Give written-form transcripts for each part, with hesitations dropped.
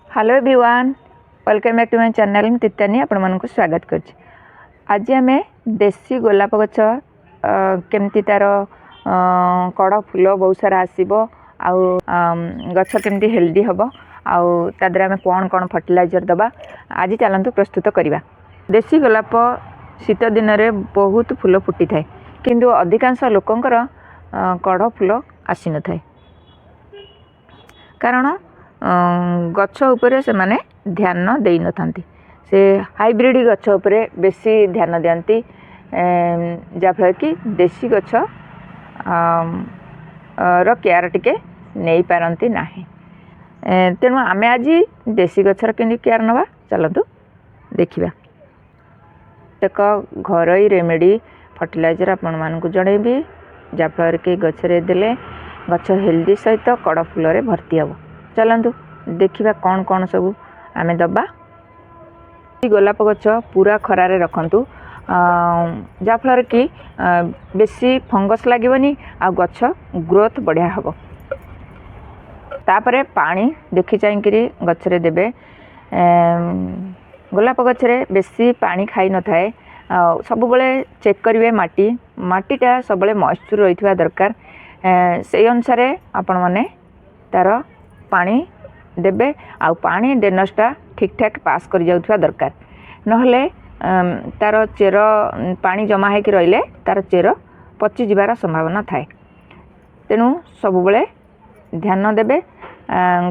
Hello everyone, welcome back to my channel. मैं तितानी आपण मानक स्वागत करछि। आज आम देसी गोलाप गछ केमती तार कड़ फूल बहुत सारा आसो आउ गछ केमती हेल्दी हम आउ तादर आम कौन कौन फर्टिलाइजर दबा आज चलतु प्रस्तुत करवा। देसी गोलाप शीत दिन में बहुत फूल फुटी थाए किंतु अधिकांश लोकंकर कड़ फूल आसी न थाए कारण गछ उपरे से माने ध्यान दे न थांती। से हाइब्रिड गछ उपरे बेसी ध्यान दियंती जाफल कि देसी गछ रो केयर टिके नहीं पारंती नाही। तेणु आमे आज देसी गछर केनी केयर नवा चलतु देखिबा। एक घरोई रेमेडी फर्टिलाइजर आपण मानकु जणेबी जाफल कि गछरे देले गछ हेल्दी सहित कड़ फूल रे भर्ती हबो। चलतु देखिबा कौन कौन सब आमे दबा। गोलाप गछ पूरा खरारे रखंतु जाफल कि बेसी फंगस लागबनी आ गछ ग्रोथ बढ़िया हबो। तापरे पानी देखि चाहिकरी गछरे देबे। गोलाप गछरे बेसी पानी खाई न थाए सब बेले चेक करिवे माटीटा सब बेले मॉइस्चर रहितबा दरकार। से अनुसार आपण माने तार पानी देबे आ पानी डेनसटा ठीक ठाक पास कर जाउथबा दरकार। नहले तार चेर पानी जमा होकर रहिले तार चेर पचि जीवार संभावना थाए। तेणु सब बेले ध्यान देबे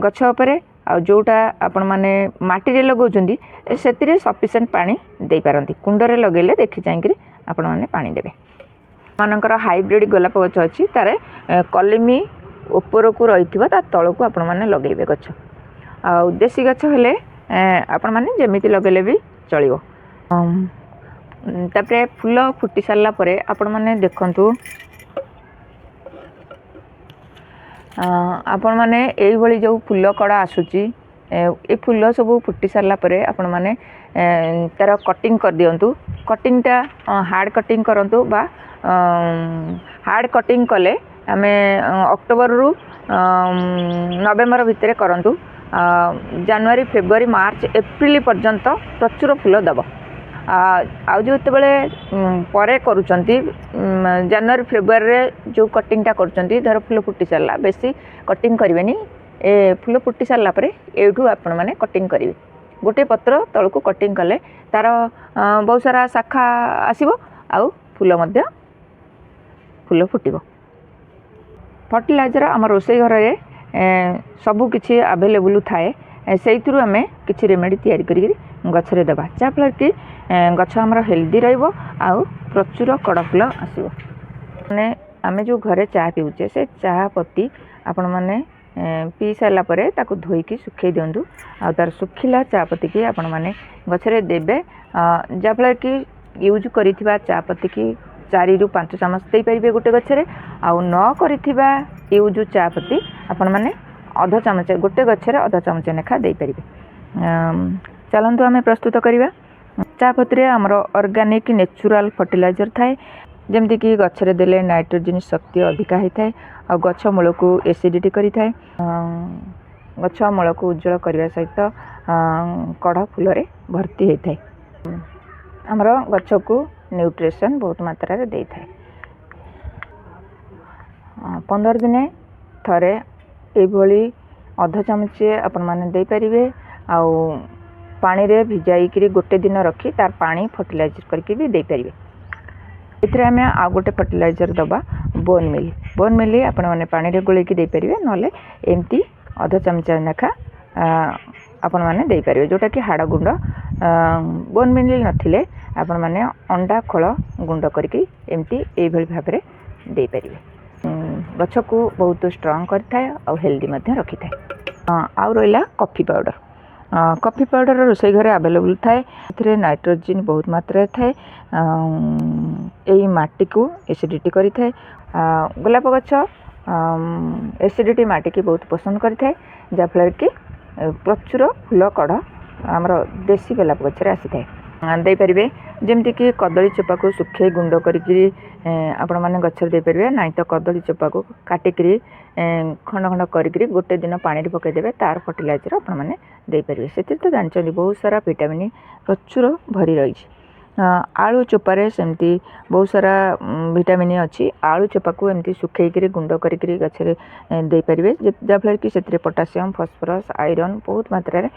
गछ उपरे आ जोटा आपण माने माटी रे लगौचंदी सेतिरे सफिशिएंट पानी दे पारंती। कुंडरे लगेले देखि चाहिकरी आपण माने पानी देबे। मानकर हाइब्रिड गोलाप गछ अछि तारे कलिमी ऊपर को रही ता तलू आपण मैंने लगेबे गछ आ देसी गछ हेले आपण मैंने जमीती लगेले भी चलिबो। तापरे फूल फुटी सारला परे आपण मैंने देखंतु आपण मैंने एई भली जो फूल कड़ा आसुची ए फूल सब फुटी सारला परे आपण मैंने तार कटिंग कर दियंतु। कटिंगटा हार्ड कटिंग करंतु बा हार्ड कटिंग कले आमे अक्टोबर रु नवेम्बर भितर करंतु। जनवरी फेब्रुआरी मार्च एप्रिल पर्यंत प्रचुर फूल दब। आ जो बेले परे करूचंती जनवरी फेब्रुआरी रे जो कटिंगटा करूचंती धर फूल फुटी सारला बेसी कटिंग करिवेनी। ए फूल फुटी सारला परे एठू आपण माने कटिंग करिवे। गोटे पत्र तळको कटिंग कले तार बहुत सारा शाखा आसीबो आ फूल मध्य फूल फुटिबो। फर्टिलाइजर आम रोसई घर में सबू किसी आवेलेबल थाए से आम कि रेमेडी तैयारी करी गछरे देबा जहाँफल कि गछ आमर हेल्दी रहिबो आउ प्रचुर कड़ फूल आसीबो। माने आमे जो घरे चाह पीउचे से चाह पत्ती आपण माने पी सारा परे ताकू धोईकी सुखई दिंतु आ तार सुखिला चाह पत्ती की आपण माने गछरे देबे जहाँफल कि यूज करिथिबा चाह पत्ती की 4 रु 5 चामच दे पारिबे गोटे गछरे आउ न करिथिबा यूज चाह पत्ती आपण माने आधा चामच गोटे गछरे आधा चामच नेखा दे पारिबे। चलंतु आमे प्रस्तुत करिबा। चाह पत्ती रे हमर ऑर्गेनिक नेचुरल फर्टिलाइजर थाए जेमति कि गछरे देले नाइट्रोजन शक्ति अधिका होई थाए आ गछ मूल को एसिडिटी करि थाए। गछ मूल को उज्जवल करबा सहित कड़ फूल रे भर्ती होई थाए। हमर गछ को न्यूट्रिशन बहुत मात्रा रे दे थाए। 15 दिन थरे एभली आधा चामच आपण माने दे परिबे आउ पानी रे भिजाई करी गोटे दिन रखी तार पानी फर्टिलाइजर करके भी दे परिबे। एथरे हमें आ गोटे फर्टिलाइजर दबा बोन मिली आपण माने पानी रे गोले की दे परिबे नले एमती आधा चमच नेखा आपण माने दे परिबे जोटा कि हाड़ गुंड बोन मिली नथिले आपण माने अंडा खोल गुंड करके एमती ए भली भाबरे दे परिबे। गछ को बहुत स्ट्रांग करथाय और हेल्दी मध्य रखी थाए। आउ रहिला कॉफी पाउडर रोसई घरे अवेलेबल थाए। एथरे नाइट्रोजन बहुत मात्रा थाए एई माटी को एसिडिटी करि थाए। गोलाप गछ एसिडिटी माटी की बहुत पसंद करि थाए जाफल कि प्रचुर फूल कड़ हमर देसी गोलाप गछरे आसी थाए। ଦେଇପାରିବେ। ଯେମିତିକି କଦଳୀ ଚୋପାକୁ ଶୁଖେଇ ଗୁଣ୍ଡ କରିକିରି ଆପଣମାନେ ଗଛରେ ଦେଇପାରିବେ। ନାଇଁ ତ କଦଳୀ ଚୋପାକୁ କାଟିକିରି ଖଣ୍ଡ ଖଣ୍ଡ କରିକିରି ଗୋଟେ ଦିନ ପାଣିରେ ପକାଇଦେବେ, ତାର ଫର୍ଟିଲାଇଜର ଆପଣମାନେ ଦେଇପାରିବେ। ସେଥିରେ ତ ଜାଣିଛନ୍ତି ବହୁତ ସାରା ଭିଟାମିନ୍ ପ୍ରଚୁର ଭରି ରହିଛି। ଆଳୁ ଚୋପାରେ ସେମିତି ବହୁତ ସାରା ଭିଟାମିନ୍ ଅଛି। ଆଳୁ ଚୋପାକୁ ଏମିତି ଶୁଖେଇକିରି ଗୁଣ୍ଡ କରିକିରି ଗଛରେ ଦେଇପାରିବେ, ଯାହାଫଳରେ କି ସେଥିରେ ପୋଟାସିୟମ୍, ଫସ୍ଫରସ୍, ଆଇରନ୍ ବହୁତ ମାତ୍ରାରେ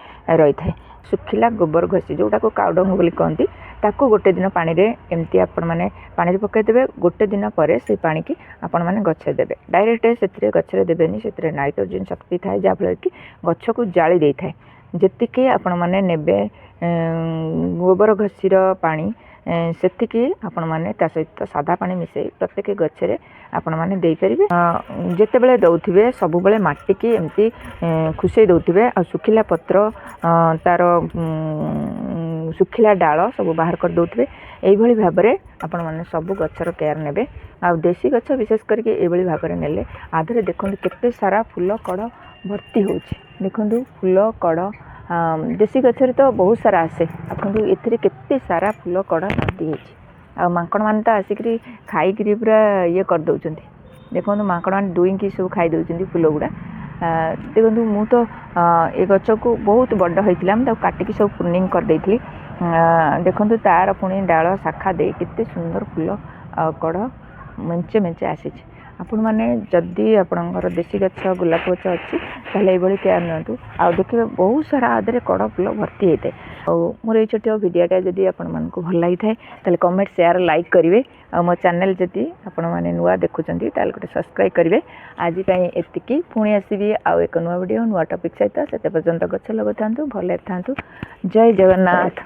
ରହିଥାଏ। ଶୁଖିଲା ଗୋବର ଘଷି ଯେଉଁଟାକୁ କାଉଡଙ୍ଗ ବୋଲି କହନ୍ତି, ତାକୁ ଗୋଟେ ଦିନ ପାଣିରେ ଏମିତି ଆପଣମାନେ ପାଣିରେ ପକାଇଦେବେ। ଗୋଟେ ଦିନ ପରେ ସେଇ ପାଣିକି ଆପଣମାନେ ଗଛରେ ଦେବେ। ଡାଇରେକ୍ଟ ସେଥିରେ ଗଛରେ ଦେବେନି, ସେଥିରେ ନାଇଟ୍ରୋଜେନ୍ ଶକ୍ତି ଥାଏ, ଯାହାଫଳରେ କି ଗଛକୁ ଜାଳି ଦେଇଥାଏ। ଯେତିକି ଆପଣମାନେ ନେବେ ଗୋବର ଘଷିର ପାଣି, ସେତିକି ଆପଣମାନେ ତା ସହିତ ସାଧା ପାଣି ମିଶାଇ ପ୍ରତ୍ୟେକ ଗଛରେ ଆପଣମାନେ ଦେଇପାରିବେ। ଯେତେବେଳେ ଦେଉଥିବେ ସବୁବେଳେ ମାଟିକି ଏମିତି ଖୁସେଇ ଦେଉଥିବେ, ଆଉ ଶୁଖିଲା ପତ୍ର ତାର ଶୁଖିଲା ଡାଳ ସବୁ ବାହାର କରିଦେଉଥିବେ। ଏଇଭଳି ଭାବରେ ଆପଣମାନେ ସବୁ ଗଛର କେୟାର ନେବେ। ଆଉ ଦେଶୀ ଗଛ ବିଶେଷ କରିକି ଏଇଭଳି ଭାବରେ ନେଲେ ଆଧରେ ଦେଖନ୍ତୁ କେତେ ସାରା ଫୁଲ କଢ଼ ଭର୍ତ୍ତି ହେଉଛି। ଦେଖନ୍ତୁ ଫୁଲ କଢ଼ ଦେଶୀ ଗଛରେ ତ ବହୁତ ସାରା ଆସେ, ଦେଖନ୍ତୁ ଏଥିରେ କେତେ ସାରା ଫୁଲ କଢ଼ ଭର୍ତ୍ତି ହେଇଛି। ଆଉ ମାଙ୍କଡ଼ମାନେ ତ ଆସିକିରି ଖାଇକିରି ପୁରା ଇଏ କରିଦେଉଛନ୍ତି। ଦେଖନ୍ତୁ ମାଙ୍କଡ଼ମାନେ ଡୁଇଁକି ସବୁ ଖାଇ ଦେଉଛନ୍ତି ଫୁଲ ଗୁଡ଼ା। ଦେଖନ୍ତୁ ମୁଁ ତ ଏ ଗଛକୁ ବହୁତ ବଡ଼ ହେଇଥିଲା, ମୁଁ ତାକୁ କାଟିକି ସବୁ ପ୍ରୁନିଂ କରିଦେଇଥିଲି। ଦେଖନ୍ତୁ ତାର ପୁଣି ଡାଳ ଶାଖା ଦେଇ କେତେ ସୁନ୍ଦର ଫୁଲ ଆଉ କଢ଼ ମେଞ୍ଚେ ମେଞ୍ଚେ ଆସିଛି। ଆପଣମାନେ ଯଦି ଆପଣଙ୍କର ଦେଶୀ ଗଛ ଗୋଲାପ ଗଛ ଅଛି ତାହେଲେ ଏଇଭଳି କେୟାର ନିଅନ୍ତୁ। ଆଉ ଦେଖିବେ ବହୁତ ସାରା ଆଦେହରେ କଢ଼ ଫୁଲ ଭର୍ତ୍ତି ହେଇଥାଏ। ଆଉ ମୋର ଏଇ ଛୋଟ ଭିଡ଼ିଓଟା ଯଦି ଆପଣମାନଙ୍କୁ ଭଲ ଲାଗିଥାଏ ତାହେଲେ କମେଣ୍ଟ, ସେୟାର, ଲାଇକ୍ କରିବେ। ଆଉ ମୋ ଚ୍ୟାନେଲ୍ ଯଦି ଆପଣମାନେ ନୂଆ ଦେଖୁଛନ୍ତି ତାହେଲେ ଗୋଟେ ସବସ୍କ୍ରାଇବ୍ କରିବେ। ଆଜି ପାଇଁ ଏତିକି, ପୁଣି ଆସିବି ଆଉ ଏକ ନୂଆ ଭିଡ଼ିଓ ନୂଆ ଟପିକ୍ ସହିତ। ସେତେ ପର୍ଯ୍ୟନ୍ତ ଗଛ ଲଗାଉଥାନ୍ତୁ, ଭଲରେ ଥାନ୍ତୁ। ଜୟ ଜଗନ୍ନାଥ।